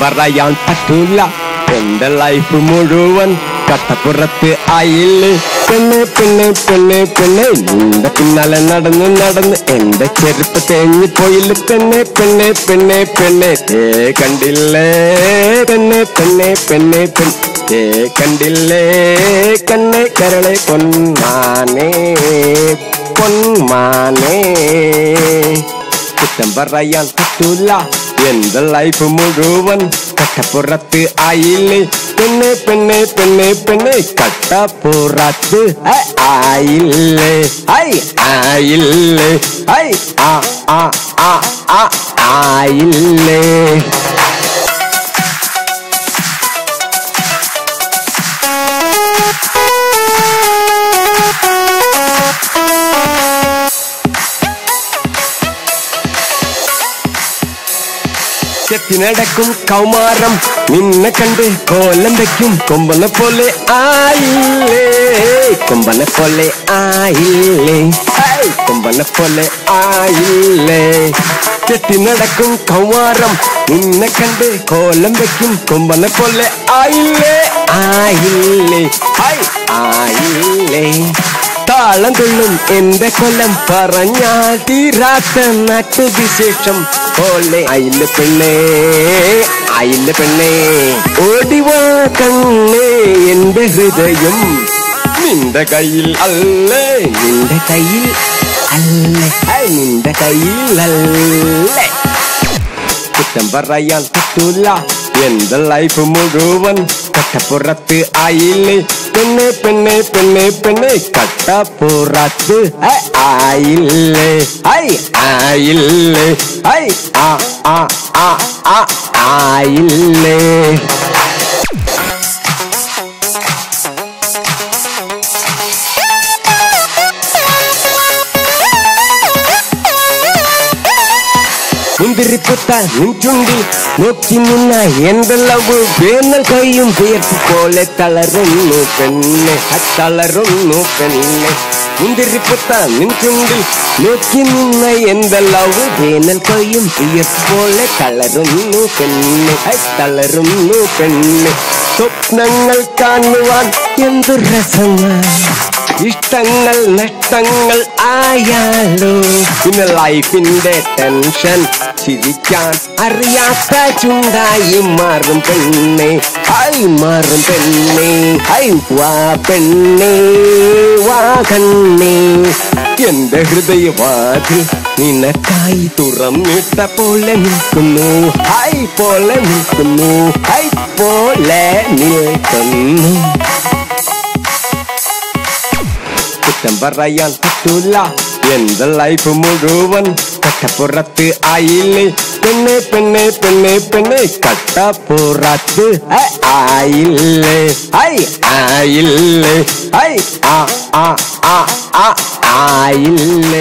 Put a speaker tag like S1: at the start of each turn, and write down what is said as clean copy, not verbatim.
S1: പറയാൻ പറ്റൂല എന്റെ ലൈഫ് മുഴുവൻ കട്ടപ്പുറത്ത് ആയില്ലേ പെണ്ണെ പെണ്ണെ പെണ്ണെ പെണ്ണെ നിന്റെ പിന്നാലെ നടന്ന് നടന്ന് എന്റെ ചെരുപ്പ് തേഞ്ഞു പോയില്ല പെണ്ണെ പെണ്ണെ പെണ്ണെ പെണ്ണെ കണ്ടില്ലേ പെണ്ണെ പെണ്ണെ പെണ്ണെ പെണ്ണെ കണ്ടില്ലേ കണ്ണെ കരളെ പൊന്മാനേ പൊന്മാനേ കുറ്റം പറയാൻ പറ്റൂല എന്റെ ലൈഫ് മുഴുവൻ കട്ടപ്പുറത്ത് ആയില്ലേ പെണ്ണെ പെണ്ണെ പെണ്ണെ പെണ്ണെ കട്ടപ്പുറത്ത് ആയില്ലേ ആയില്ലേ ആയില്ലേ ചെത്തിനടക്കും കൗമാരം നിന്നെ കണ്ട് കോലം വയ്ക്കും കൊമ്പനെ പോലെ ആയില്ലേ കൊമ്പനെ പോലെ ആയില്ലേ കൊമ്പനെ പോലെ ആയില്ലേ ചെത്തിനടക്കും കൗമാരം നിന്നെ കണ്ട് കോലം വയ്ക്കും കൊമ്പനെ പോലെ ആയില്ലേ ആയില്ലേ ആയില്ലേ താളം കൊള്ളും എന്റെ കൊല്ലം പറഞ്ഞാൽ തീരാത്ത നാട്ടുവിശേഷം പോലെ അയില്ല പെണ്ണേ അയില്ല പെണ്ണേ ഓടിവാ കണ്ണേ എന്റെ ഹൃദയം നിന്റെ കയ്യിൽ അല്ലേ നിന്റെ കയ്യിൽ അല്ലേ നിന്റെ കയ്യിൽ അല്ലേ കുറ്റം പറയാൻ പറ്റൂല എന്റെ ലൈഫ് മുഴുവൻ കട്ടപ്പുറത്ത് ആയില്ലേ പെണ്ണെ പെണ്ണെ പെണ്ണെ പെണ്ണെ കട്ടപ്പുറത്ത് ആയില്ലേ ആയില്ലേ ആയില്ലേ മുന്തിരിപ്പുത്ത നിൻചുണ്ടിൽ നോക്കി നിന്ന എന്റെ ലവ് വേനൽ കൈയും വിയർപ്പ് പോലെ തളരുന്നു പെണ്ണെ തളരുന്നു പെണ്ണെ മുന്തിരിപ്പുത്ത നിൻചുണ്ടിൽ നോക്കി നിന്ന എന്റെ ലവ് വേനൽ കൈയും വിയർപ്പ് പോലെ തളരുന്നു പെണ്ണെ തളരുന്നു പെണ്ണെ സ്വപ്നങ്ങൾ കാണുവാൻ എന്തു രസങ്ങൾ ഇഷ്ടങ്ങൾ നഷ്ടങ്ങൾ ആയാലോ പിന്നെ ലൈഫിന്റെ ടെൻഷൻ ചിരിക്കാൻ അറിയാത്ത ചുണ്ടായി മാറും പെണ്ണെ മാറും പെണ്ണെ വാ പെണ്ണെ വാ കണ്ണേ എന്റെ ഹൃദയവാതിൽ നിനക്കായി തുറന്നിട്ട പോലെ നിൽക്കുന്നു പോലെ നിൽക്കുന്നു പോലെ നിൽക്കുന്നു കുറ്റം പറയാൻ പറ്റൂല എന്റെ ലൈഫ് മുഴുവൻ കട്ടപ്പുറത്ത് ആയില്ലേ പെണ്ണെ പെണ്ണെ പെണ്ണെ പെണ്ണെ കട്ടപ്പുറത്ത് ആയില്ലേ ആയില്ലേ ആയില്ലേ